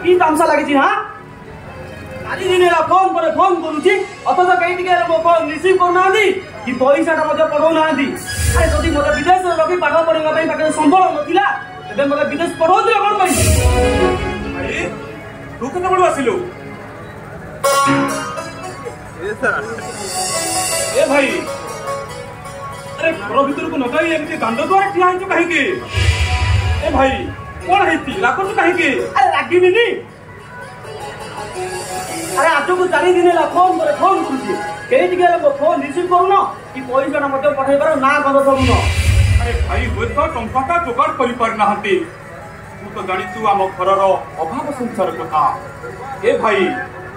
की तामसा लगी हाँ चार दिन है फोन पर फोन करुच्ची अथच कहीं मो फोन रिसीव करना कि पैसाटा पढ़ाऊना अरे जदि मत विदेश रखी पाठ पढ़ाई पाखे संबल नाला तेज मत विदेश पढ़ाऊल कौन भाई तू केत बड़ू आसिलु ए भाई अरे घर भीतर को न जाई एमती दांड द्वारा ठिया हिचु कहीं ए भाई कौन है रागुच कहीं अरे रागिनी अरे आज को 4 दिन है फोन पर फोन करुच्ची कहीं फोन रिसीव करून कि पैसा पठे पार ना कर करून अरे भाई हुए तो टंका जोगाड़ कर पारना तू तो जाचु आम घर अभाव संसार कथा ए भाई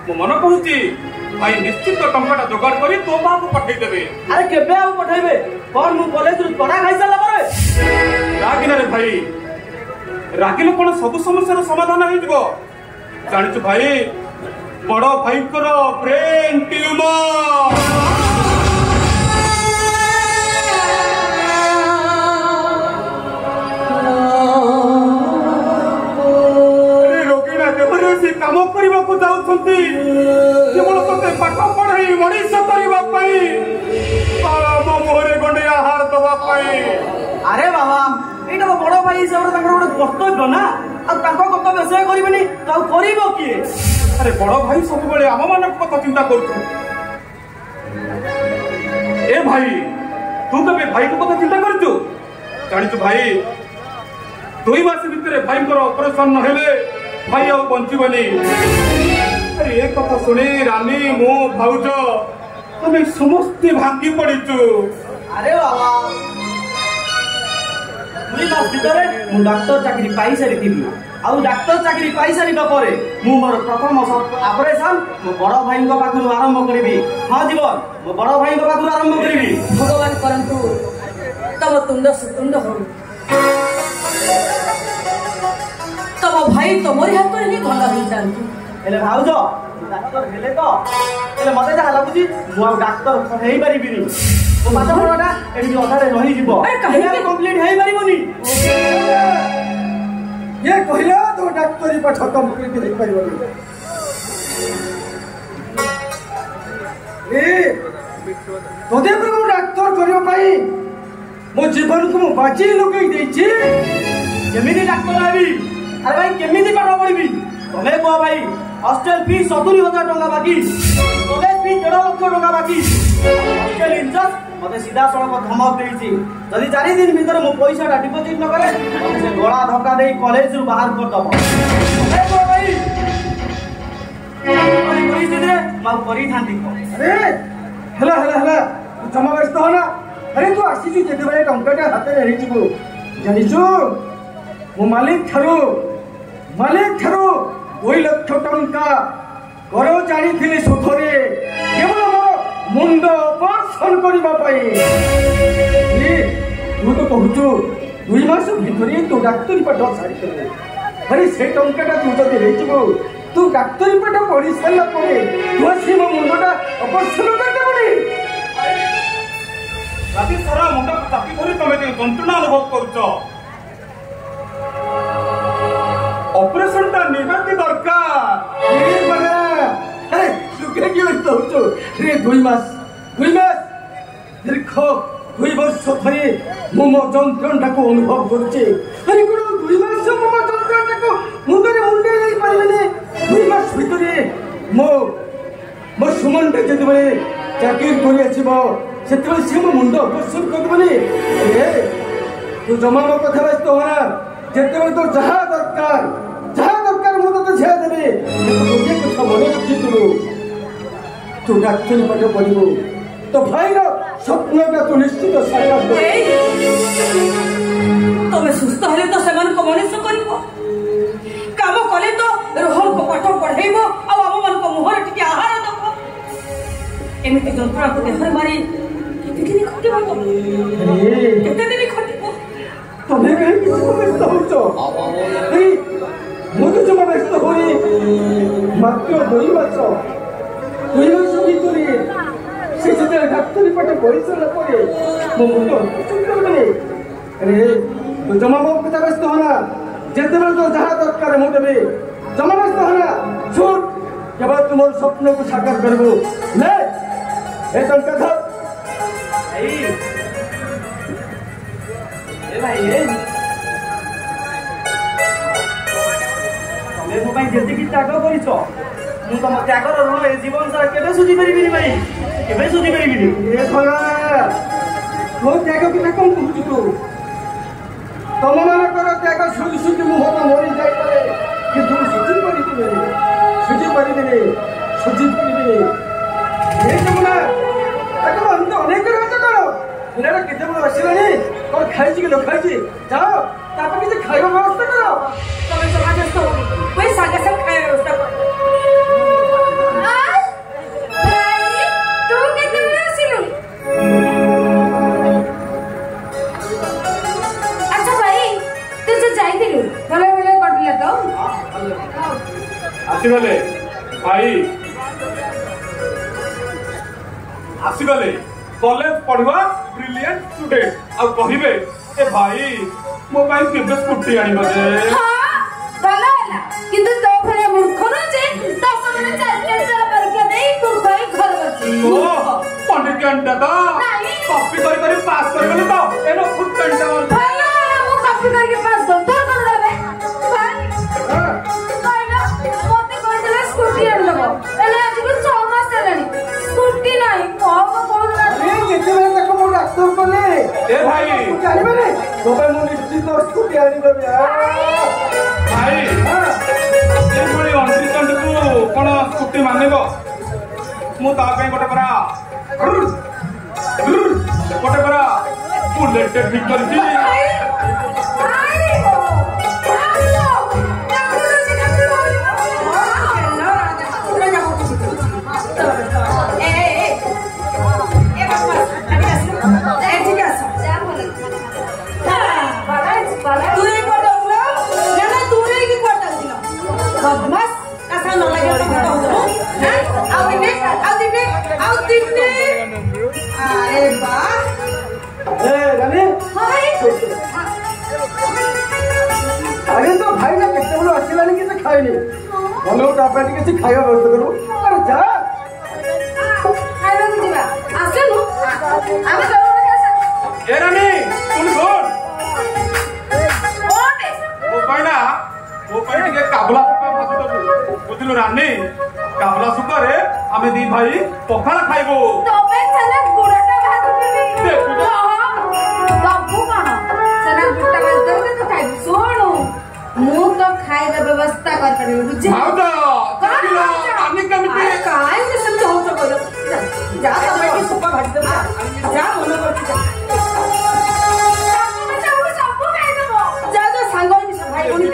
मो मन कहूँ भाई निश्चित टंका जोगाड़ कर तो बाबू पठेदेवे अरे केबे आउ पठेबे कौन मु कॉलेज रु तड़ा खाई साला पर रागिना रे भाई रागिले कौन सब समस्या समाधान हो जाचु भाई बड़ भाई ब्रेन ट्यूमर काम करने को जाऊँगी केवल ते पाठ पढ़ाई मनीष करने मो मुहरे गंडिया हार दवाई अरे बाबा ये तो बड़ भाई हिसाब से गोटे कर्तव्य ना कर्तव्य से करें तो किए अरे बड़ भाई सब आम मान कथा चिंता कर भाई तू कभी भाई को कथा चिंता कर जाचु भाई 2 मास भितर भाई ऑपरेशन न भाई आउ बंचबनी अरे एक कथा शुणी रानी मो भाउज तुम समस्ते भांगी पड़ीचु अरे बाबा 2 मास भितर मु डॉक्टर चाकरी पाई सारी आउ डॉक्टर चाकरी पाई सारा पर मु मोर प्रथम ऑपरेशन मो बड़ भाई पाखु आरंभ करी हाँ जीवन मो बड़ भाई पाखु आरंभ करी भगवान करंतु तब तुंड सुतुंड हो तब भाई तुमरी हाथ में भल हो जाए भाउज डाक्तर हेले तो मत जहाँ लगुच मु डाक्तर हो पारि मो पाठ पढ़ाटा ये अधारे रही कम्प्लीट हो पारि ये कहला तो डाक्तरी पाठ कम्प्लीट हो पारि तदे मु डाक्तर करने मो जीवन को बाजी लगे केमी डाक्तर हेबी अरे भाई केमी पाठ पढ़ी तुम्हें कह भाई हॉस्टेल फी 70,000 टका बाकी कॉलेज फी 1.5 लाख टका बाकी हॉस्टेल इंचार्ज मत सीधा सड़क धमक देती जदि 4 दिन भीतर मो पैसा डिपोजिट न करे से गला धक्का दे कॉलेज रु बाहर कर दब भाई परिस्थिति रे मा करी थांती अरे हला हला हला जमा व्यस्त हो ना अरे तू आसी जेते बेले टंकाटा हाथ में रही जीवो जानिछु मो मालिक थारू 2 लाख टंका घर जानी थी सुधरे केवल मोर मुंड ऑपरेशन करने तू तो कहूँ 2 मास भीतर तू डाक्तरी पाठ सारी अरे से टंकाटा तू जब रही तू डाक्तरी पाठ पढ़ी सारा तू आसी मो मुंडटा ऑपरेशन करदेबुनी राति सारा मुंड चापी धरी तुम जंत्रणा अनुभव करुच ऑपरेशन टा निहाती दरकार अरे सुखे की व्यस्त हो रे 2 मास दीर्घ 2 वर्ष धरी मो जंत्रणा को अनुभव करुचे अरे कौन 2 मास मो जंत्रणा को मुंडे मुंडे नहीं पारे 2 मास भीतर मो सुमन जब चाकरी कर मुंड ऑपरेशन करदेबनी तू जमा मो कथा व्यस्त होना जिते तो जहाँ दरकार मुझे तो झे देवे गोटे कथा मन रखी तू डाक्तरी पाठ पढ़ू तो भाई स्वप्न तू निश्चित साकार तुम सुस्थ हेले तो से मनीष कर काम कले तो रोहन को पाठ पढ़ेब आम मान मुहर टी आहार दब एमती जंत्रणा को देहर मारी केते दिन खटिब तुम्हें कहीं व्यस्त हो मुझे जमा व्यस्त हो मात्र 2 मास भीतर से डाक्तरी पाठ पढ़ी सारा मो मुंड अरे तू जमा मो कथा व्यस्त होना जिते तो जहाँ दरकार मुझे जमा व्यस्त तुम स्वप्न को साकार करबो ले ए टंका धर भाई ए भाई ए तमे मो भाई जेति की त्याग करिछो मु तम त्यागर ऋण ए जीवन सारा केबे सुझी परिबिनी भाई केबे सुझी परिबिनी ए भला मो त्याग की कम कहू तू तुम मानकर त्याग सुझी सुझी मुह तो मरी जाई पारे কিন্তু সুজি পরিদিনে এই যমুনা এখন আমি অনেক রাত করো এনারা কেতে বড় আসিলানি কোন খাইছি কি খাইছি যাও তারপর কিছু খাইবার ব্যবস্থা করো তবে তো আজ তো ওই সাথে সব খাইবার ব্যবস্থা করো ভাই তুই কেতে বড় আসিলু আচ্ছা ভাই তুই যে যাইতিলু ভালো ভালো কটলা তো ଆସିଗଲେ ଭାଇ ଆସିଗଲେ କଲେଜ ପଢିବା ବ୍ରିଲିଏଣ୍ଟ ଷ୍ଟୁଡେଣ୍ଟ ଆଉ କହିବେ ଏ ଭାଇ ମୋ ପାଇଁ କେବେ ସ୍କୁଟି ଆଣିବ ଯେ ଭଲ ହେଲା କିନ୍ତୁ ତୋ ଭଳିଆ ମୂର୍ଖ ନୁହେଁ ଯେ 10 ମାନେ 4 ପରୀକ୍ଷା ଦେଇ ମୂର୍ଖ ହେଇ ଘର ବସି ଓ ପଣ୍ଡିତିଆନଟା ତ କପି କରି କରି ପାସ୍ କରିଗଲେ ତ ଏનો ଫୁଟେଣ୍ଟ ଭଲ ମୁଁ କପି କରିକି ପାସ୍ ଦଉ ତୋର କଣ ଦେବେ ଭାଇ মতে কইলে স্কুটি আনলব এলে আজকে 6 মাস হেলানি স্কুটি নাই কম কোন এই যেতে দেখো মোর ডাক্তার বলে এ ভাই জানিবে তোবে মো নিশ্চিত স্কুটি আনিবে ভাই এভଳି ଅଣ୍ଟିଚଣ୍ଡକୁ କଣ ସ୍କୁଟି ମାନିବ ମୁଁ ତା ପାଇଁ ଗୋଟେ ପରା ବୁଲେଟ ଠିକ କରିଛି अरे तो भाई ना केते बड़ आसिलानी कि खाइनी भलो तापा टिके खाइबा व्यवस्था करू अरे जा खाइबा दिबा आसेनु आमे दरो आसे ए रानी तुम गोड ओटे ओ पाइना ओ पाइ टिके काबला सुपा भाजी दबु बुझिलु रानी काबला सुपा रे आमे दी भाई पखाळ खाइबो तबे चला गुड़टा भात देबी बाबू कोन चला गुड़टा भात देबे तो खाइ सोणु मु तो खाइबा व्यवस्था कर करबे बुझे माउदा काबिला रानी कमिटी काय से सब हो तो बोलो जा तबे की सुपा भात देबे जा मनो करती जा सब खाइ देबो जा जा सांग नि भाई कोनी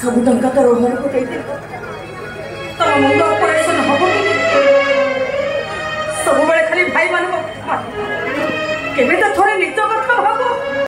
सब टंका तो रोहन को दे दे तोर मुंड ऑपरेशन हबो कि सब बेले खाली भाई मान को केबे तो